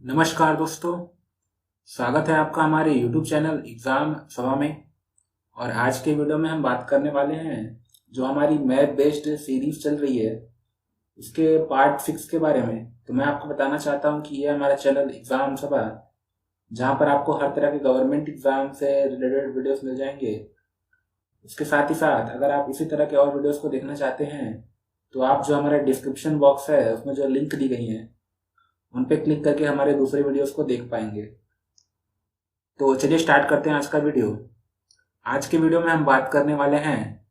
नमस्कार दोस्तों। स्वागत है आपका हमारे YouTube चैनल एग्जाम सभा में। और आज के वीडियो में हम बात करने वाले हैं जो हमारी मैथ बेस्ड सीरीज चल रही है उसके पार्ट 6 के बारे में। तो मैं आपको बताना चाहता हूं कि ये हमारा चैनल एग्जाम सभा, जहां पर आपको हर तरह के गवर्नमेंट एग्जाम से रिलेटेड वीडियोस मिल जाएंगे। उसके साथ ही साथ अगर आप इसी तरह के और वीडियोस को देखना चाहते हैं तो आप जो हमारा डिस्क्रिप्शन बॉक्स है उसमें जो लिंक दी गई है उन पे क्लिक करके हमारे दूसरे वीडियोस को देख पाएंगे। तो चलिए स्टार्ट करते हैं आज का वीडियो। आज के वीडियो में हम बात करने वाले हैं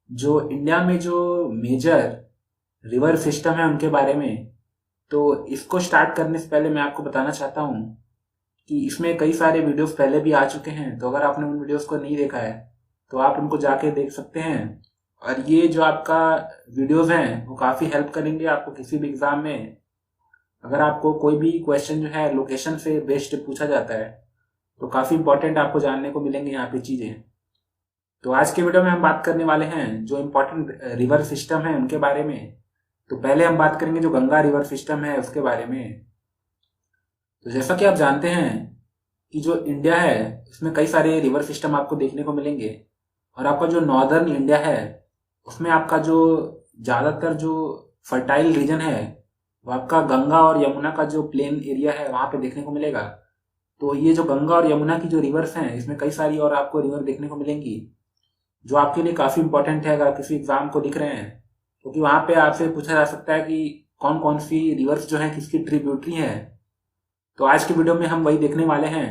जो इंडिया में जो मेजर रिवर सिस्टम है उनके बारे में। तो इसको स्टार्ट करने से पहले मैं आपको बताना चाहता हूँ कि इसमें कई सारे वीडियोस पहले भी आ चुके हैं। तो अगर आपने उन वीडियोस को नहीं देखा है तो आप उनको जाके देख सकते हैं। और ये जो आपका वीडियोस हैं वो काफ़ी हेल्प करेंगे आपको किसी भी एग्जाम में। अगर आपको कोई भी क्वेश्चन जो है लोकेशन से बेस्ड पूछा जाता है तो काफ़ी इंपॉर्टेंट आपको जानने को मिलेंगे यहाँ पे चीज़ें। तो आज के वीडियो में हम बात करने वाले हैं जो इम्पोर्टेंट रिवर सिस्टम है उनके बारे में। तो पहले हम बात करेंगे जो गंगा रिवर सिस्टम है उसके बारे में। तो जैसा कि आप जानते हैं कि जो इंडिया है उसमें कई सारे रिवर सिस्टम आपको देखने को मिलेंगे। और आपका जो नॉर्दर्न इंडिया है उसमें आपका जो ज़्यादातर जो फर्टाइल रीजन है वो आपका गंगा और यमुना का जो प्लेन एरिया है वहाँ पे देखने को मिलेगा। तो ये जो गंगा और यमुना की जो रिवर्स हैं इसमें कई सारी और आपको रिवर देखने को मिलेंगी जो आपके लिए काफ़ी इंपॉर्टेंट है अगर किसी एग्जाम को लिख रहे हैं, क्योंकि वहाँ पे आपसे पूछा जा सकता है कि कौन कौन सी रिवर्स जो है किसकी ट्रिब्यूटरी है। तो आज के वीडियो में हम वही देखने वाले हैं।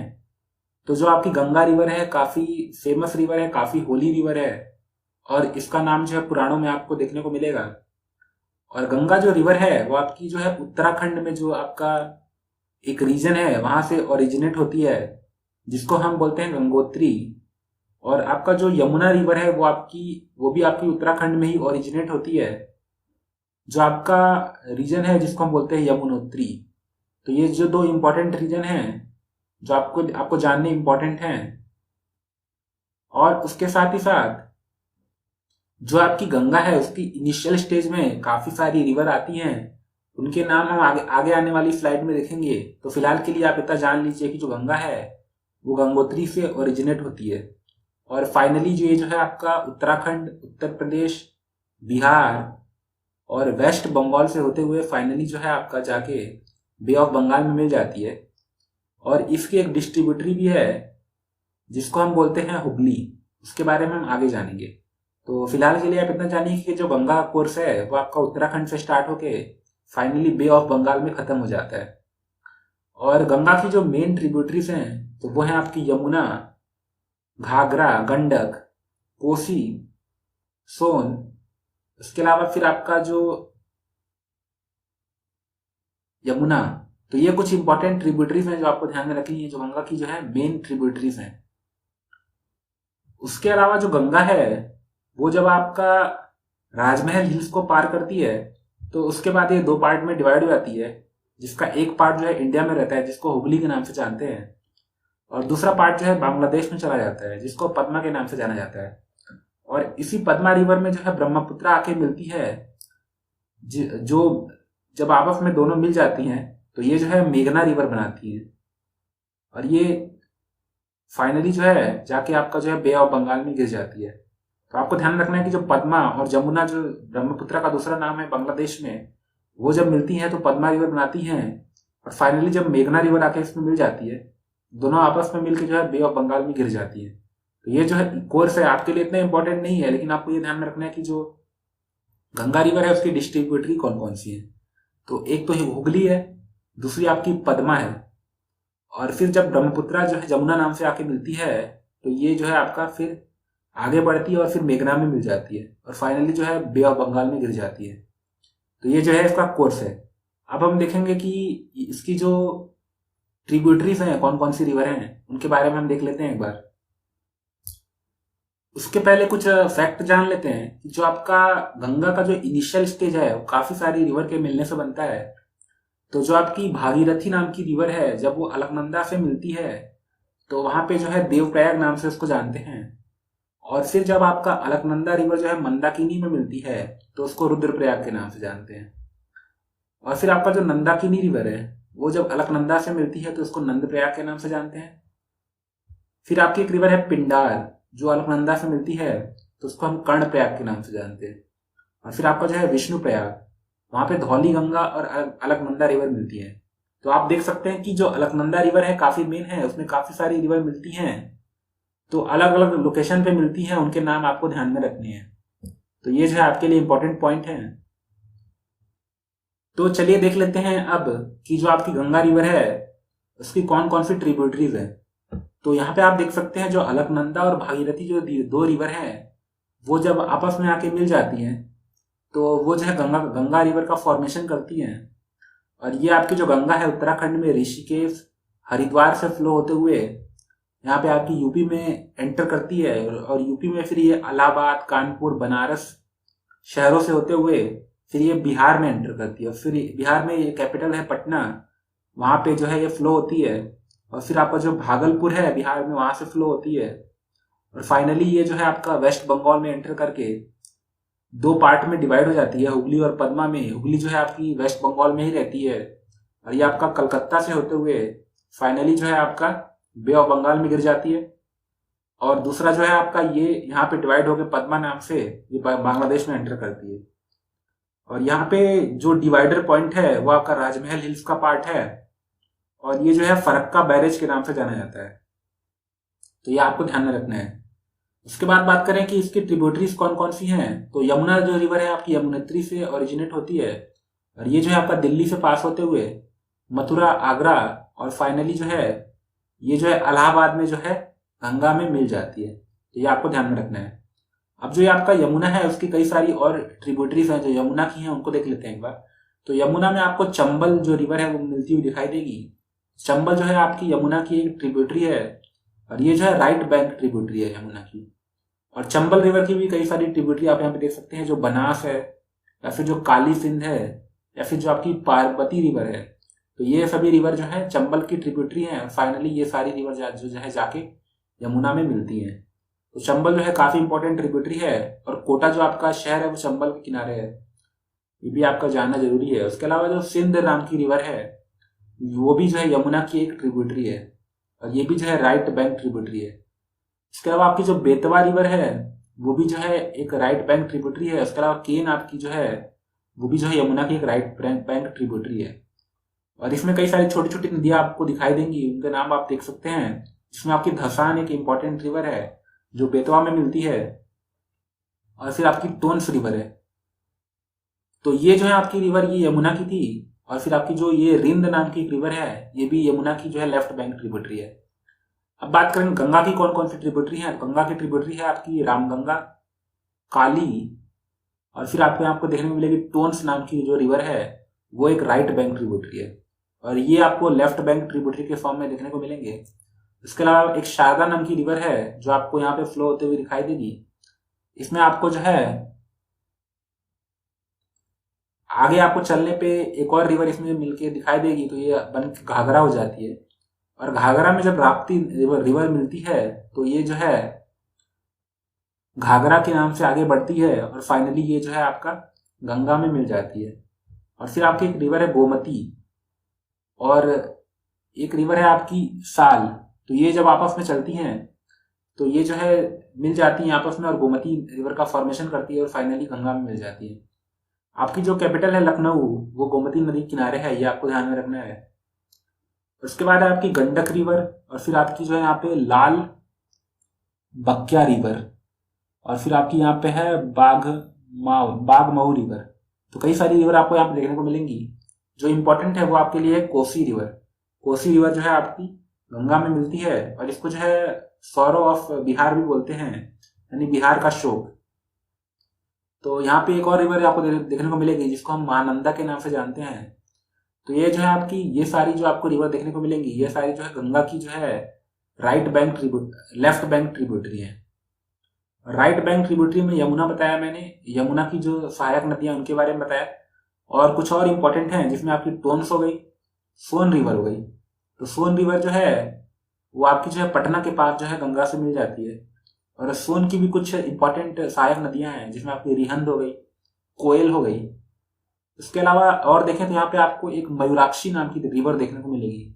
तो जो आपकी गंगा रिवर है काफ़ी फेमस रिवर है, काफ़ी होली रिवर है और इसका नाम जो है पुराणों में आपको देखने को मिलेगा। और गंगा जो रिवर है वो आपकी जो है उत्तराखंड में जो आपका एक रीजन है वहां से ओरिजिनेट होती है जिसको हम बोलते हैं गंगोत्री। और आपका जो यमुना रिवर है वो भी आपकी उत्तराखंड में ही ओरिजिनेट होती है, जो आपका रीजन है जिसको हम बोलते हैं यमुनोत्री। तो ये जो दो इंपॉर्टेंट रीजन हैं जो आपको आपको जानने इंपॉर्टेंट हैं। और उसके साथ ही साथ जो आपकी गंगा है उसकी इनिशियल स्टेज में काफी सारी रिवर आती हैं, उनके नाम हम आगे आने वाली स्लाइड में देखेंगे। तो फिलहाल के लिए आप इतना जान लीजिए कि जो गंगा है वो गंगोत्री से ओरिजिनेट होती है। और फाइनली जो ये जो है आपका उत्तराखंड, उत्तर प्रदेश, बिहार और वेस्ट बंगाल से होते हुए फाइनली जो है आपका जाके बे ऑफ बंगाल में मिल जाती है। और इसकी एक डिस्ट्रीब्यूटरी भी है जिसको हम बोलते हैं हुगली, उसके बारे में हम आगे जानेंगे। तो फिलहाल के लिए आप इतना जानिए कि जो गंगा कोर्स है वो आपका उत्तराखंड से स्टार्ट होके फाइनली बे ऑफ बंगाल में खत्म हो जाता है। और गंगा की जो मेन ट्रिब्यूटरीज हैं तो वो हैं आपकी यमुना, घाघरा, गंडक, कोसी, सोन। उसके अलावा फिर आपका जो यमुना। तो ये कुछ इंपॉर्टेंट ट्रिब्यूटरीज हैं जो आपको ध्यान में रखनी है, जो गंगा की जो है मेन ट्रिब्यूटरीज हैं। उसके अलावा जो गंगा है वो जब आपका राजमहल हिल्स को पार करती है तो उसके बाद ये दो पार्ट में डिवाइड हो जाती है, जिसका एक पार्ट जो है इंडिया में रहता है जिसको हुगली के नाम से जानते हैं, और दूसरा पार्ट जो है बांग्लादेश में चला जाता है जिसको पद्मा के नाम से जाना जाता है। और इसी पद्मा रिवर में जो है ब्रह्मपुत्र आके मिलती है, जो जब आपस में दोनों मिल जाती हैं तो ये जो है मेघना रिवर बनाती है। और ये फाइनली जो है जाके आपका जो है बे ऑफ बंगाल में गिर जाती है। तो आपको ध्यान रखना है कि जो पद्मा और जमुना, जो ब्रह्मपुत्र का दूसरा नाम है बांग्लादेश में, वो जब मिलती हैं तो पद्मा रिवर बनाती हैं। और फाइनली जब मेघना रिवर आके इसमें मिल जाती है, दोनों आपस में मिलकर जो है बे ऑफ बंगाल में गिर जाती है। तो ये जो है कोर्स है आपके लिए इतना इंपॉर्टेंट नहीं है, लेकिन आपको ये ध्यान में रखना है कि जो गंगा रिवर है उसकी डिस्ट्रीब्यूटरी कौन कौन सी है। तो एक तो हुगली है, दूसरी आपकी पद्मा है, और फिर जब ब्रह्मपुत्र जो है जमुना नाम से आके मिलती है तो ये जो है आपका फिर आगे बढ़ती है और फिर मेघना में मिल जाती है और फाइनली जो है बे ऑफ बंगाल में गिर जाती है। तो ये जो है इसका कोर्स है। अब हम देखेंगे कि इसकी जो ट्रिब्यूटरीज हैं कौन कौन सी रिवर हैं उनके बारे में हम देख लेते हैं एक बार। उसके पहले कुछ फैक्ट जान लेते हैं कि जो आपका गंगा का जो इनिशियल स्टेज है वो काफी सारी रिवर के मिलने से बनता है। तो जो आपकी भागीरथी नाम की रिवर है जब वो अलकनंदा से मिलती है तो वहां पे जो है देवप्रयाग नाम से उसको जानते हैं। और फिर जब आपका अलकनंदा रिवर जो है मंदाकिनी में मिलती है तो उसको रुद्रप्रयाग के नाम से जानते हैं। और फिर आपका जो नंदाकिनी रिवर है वो वो जब अलकनंदा से मिलती है तो उसको नंदप्रयाग के नाम से जानते हैं। फिर आपकी एक रिवर है पिंडार, जो अलकनंदा से मिलती है तो उसको हम कर्णप्रयाग के नाम से जानते हैं। और फिर आपका जो है विष्णुप्रयाग, वहां पे धौली गंगा और अलकनंदा रिवर मिलती है। तो आप देख सकते हैं कि जो अलकनंदा रिवर है काफी मेन है, उसमें काफी सारी रिवर मिलती हैं, तो अलग अलग लोकेशन पे मिलती हैं, उनके नाम आपको ध्यान में रखने हैं। तो ये जो है आपके लिए इंपॉर्टेंट पॉइंट है। तो चलिए देख लेते हैं अब कि जो आपकी गंगा रिवर है उसकी कौन कौन सी ट्रिब्यूटरीज है। तो यहाँ पे आप देख सकते हैं जो अलकनंदा और भागीरथी जो दो रिवर हैं वो जब आपस में आके मिल जाती हैं तो वो जो है गंगा रिवर का फॉर्मेशन करती हैं। और ये आपकी जो गंगा है उत्तराखंड में ऋषिकेश हरिद्वार से फ्लो होते हुए यहाँ पे आपकी यूपी में एंटर करती है, और यूपी में फिर ये इलाहाबाद, कानपुर, बनारस शहरों से होते हुए फिर ये बिहार में एंटर करती है। फिर बिहार में ये कैपिटल है पटना, वहां पे जो है ये फ्लो होती है। और फिर आपका जो भागलपुर है बिहार में, वहां से फ्लो होती है। और फाइनली ये जो है आपका वेस्ट बंगाल में एंटर करके दो पार्ट में डिवाइड हो जाती है, हुगली और पद्मा में। हुगली जो है आपकी वेस्ट बंगाल में ही रहती है, और ये आपका कलकत्ता से होते हुए फाइनली जो है आपका बे ऑफ बंगाल में गिर जाती है। और दूसरा जो है आपका ये यहाँ पे डिवाइड होकर पद्मा नाम से ये बांग्लादेश में एंटर करती है। और यहाँ पे जो डिवाइडर पॉइंट है वो आपका राजमहल हिल्स का पार्ट है, और ये जो है फरक्का बैरेज के नाम से जाना जाता है। तो ये आपको ध्यान में रखना है। उसके बाद बात करें कि इसकी ट्रिब्यूटरीज कौन कौन सी हैं, तो यमुना जो रिवर है आपकी यमुनेत्री से ओरिजिनेट होती है, और ये जो है आपका दिल्ली से पास होते हुए मथुरा, आगरा और फाइनली जो है ये जो है इलाहाबाद में जो है गंगा में मिल जाती है। तो ये आपको ध्यान में रखना है। अब जो ये आपका यमुना है उसकी कई सारी और ट्रिब्यूटरीज हैं जो यमुना की हैं, उनको देख लेते हैं एक बार। तो यमुना में आपको चंबल जो रिवर है वो मिलती हुई दिखाई देगी। चंबल जो है आपकी यमुना की एक ट्रिब्यूटरी है, और ये जो है राइट बैंक ट्रिब्यूटरी है यमुना की। और चंबल रिवर की भी कई सारी ट्रिब्यूटरी आप यहाँ पे देख सकते हैं, जो बनास है, या फिर जो काली सिंध है, या फिर जो आपकी पार्वती रिवर है। तो ये सभी रिवर जो है चंबल की ट्रिब्यूटरी हैं। फाइनली ये सारी रिवर जो है जाके यमुना में मिलती हैं। तो चंबल जो है काफी इंपॉर्टेंट ट्रिब्यूटरी है, और कोटा जो आपका शहर है वो चंबल के किनारे है, ये भी आपका जानना जरूरी है। उसके अलावा जो सिंध नाम की रिवर है वो भी जो है यमुना की एक ट्रिब्यूटरी है, और ये भी जो है राइट बैंक ट्रिब्यूटरी है। इसके अलावा आपकी जो बेतवा रिवर है वो भी जो है एक राइट बैंक ट्रिब्यूटरी है। उसके अलावा केन आपकी जो है वो भी जो है यमुना की एक राइट बैंक ट्रिब्यूटरी है। और इसमें कई सारी छोटी छोटी नदियां आपको दिखाई देंगी, उनके नाम आप देख सकते हैं। इसमें आपकी धसान एक इंपॉर्टेंट रिवर है जो बेतवा में मिलती है, और फिर आपकी टोन्स रिवर है। तो ये जो है आपकी रिवर ये यमुना की थी। और फिर आपकी जो ये रिंद नाम की एक रिवर है ये भी यमुना की जो है लेफ्ट बैंक ट्रिब्यूटरी है। अब बात करें गंगा की कौन कौन सी ट्रिब्यूटरी है। गंगा की ट्रिब्यूटरी है आपकी रामगंगा, काली, और फिर आपको देखने को मिलेगी टोन्स नाम की जो रिवर है वो एक राइट बैंक ट्रिब्यूटरी है, और ये आपको लेफ्ट बैंक ट्रिब्यूटरी के फॉर्म में देखने को मिलेंगे। इसके अलावा एक शारदा नाम की रिवर है जो आपको यहाँ पे फ्लो होते हुए दिखाई देगी। इसमें आपको जो है आगे आपको चलने पे एक और रिवर इसमें मिलके दिखाई देगी, तो ये बन घाघरा हो जाती है। और घाघरा में जब राप्ती रिवर मिलती है तो ये जो है घाघरा के नाम से आगे बढ़ती है, और फाइनली ये जो है आपका गंगा में मिल जाती है। और फिर आपकी एक रिवर है गोमती, और एक रिवर है आपकी साल। तो ये जब आपस में चलती हैं तो ये जो है मिल जाती है आपस में, और गोमती रिवर का फॉर्मेशन करती है, और फाइनली गंगा में मिल जाती है। आपकी जो कैपिटल है लखनऊ वो गोमती नदी किनारे है, ये आपको ध्यान में रखना है। उसके बाद है आपकी गंडक रिवर, और फिर आपकी जो है यहाँ पे लाल बक्या रिवर, और फिर आपकी यहाँ पे है बागमऊ रिवर। तो कई सारी रिवर आपको यहाँ पे देखने को मिलेंगी। जो इंपॉर्टेंट है वो आपके लिए है कोसी रिवर। कोसी रिवर जो है आपकी गंगा में मिलती है, और इसको जो है सौरो ऑफ बिहार भी बोलते हैं, यानी बिहार का शोक। तो यहाँ पे एक और रिवर आपको देखने को मिलेगी जिसको हम महानंदा के नाम से जानते हैं। तो ये जो है आपकी ये सारी जो आपको रिवर देखने को मिलेंगी ये सारी जो है गंगा की जो है लेफ्ट बैंक ट्रिब्यूटरी है। राइट बैंक ट्रिब्यूटरी में यमुना बताया मैंने, यमुना की जो सहायक नदियां उनके बारे में बताया, और कुछ और इंपॉर्टेंट हैं जिसमें आपकी टोन्स हो गई, सोन रिवर हो गई। तो सोन रिवर जो है वो आपकी जो है पटना के पास जो है गंगा से मिल जाती है। और सोन की भी कुछ इंपॉर्टेंट सहायक नदियां हैं जिसमें आपकी रिहंद हो गई, कोयल हो गई। इसके अलावा और देखें तो यहाँ पे आपको एक मयूराक्षी नाम की रिवर देखने को मिलेगी,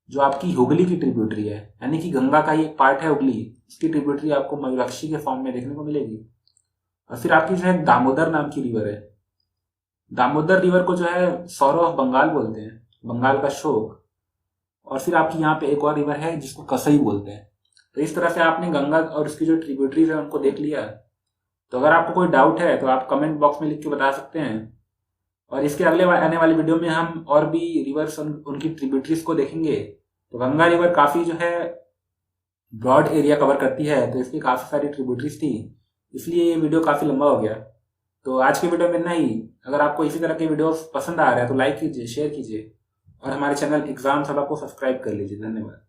जो आपकी हुगली की ट्रिब्यूटरी है, यानी कि गंगा का ही एक पार्ट है हुगली, इसकी ट्रिब्यूटरी आपको मयूराक्षी के फॉर्म में देखने को मिलेगी। और फिर आपकी जो है दामोदर नाम की रिवर है। दामोदर रिवर को जो है सौरो ऑफ बंगाल बोलते हैं, बंगाल का शोक। और फिर आपकी यहाँ पे एक और रिवर है जिसको कसई बोलते हैं। तो इस तरह से आपने गंगा और उसकी जो ट्रिब्यूटरीज है उनको देख लिया। तो अगर आपको कोई डाउट है तो आप कमेंट बॉक्स में लिख के बता सकते हैं, और इसके अगले आने वाली वीडियो में हम और भी रिवर्स उनकी ट्रिब्यूटरीज को देखेंगे। तो गंगा रिवर काफी जो है ब्रॉड एरिया कवर करती है, तो इसकी काफी सारी ट्रिब्यूटरीज थी, इसलिए ये वीडियो काफी लंबा हो गया। तो आज की वीडियो में इतना ही। अगर आपको इसी तरह के वीडियो पसंद आ रहे हैं तो लाइक कीजिए, शेयर कीजिए, और हमारे चैनल एग्जाम सभा को सब्सक्राइब कर लीजिए। धन्यवाद।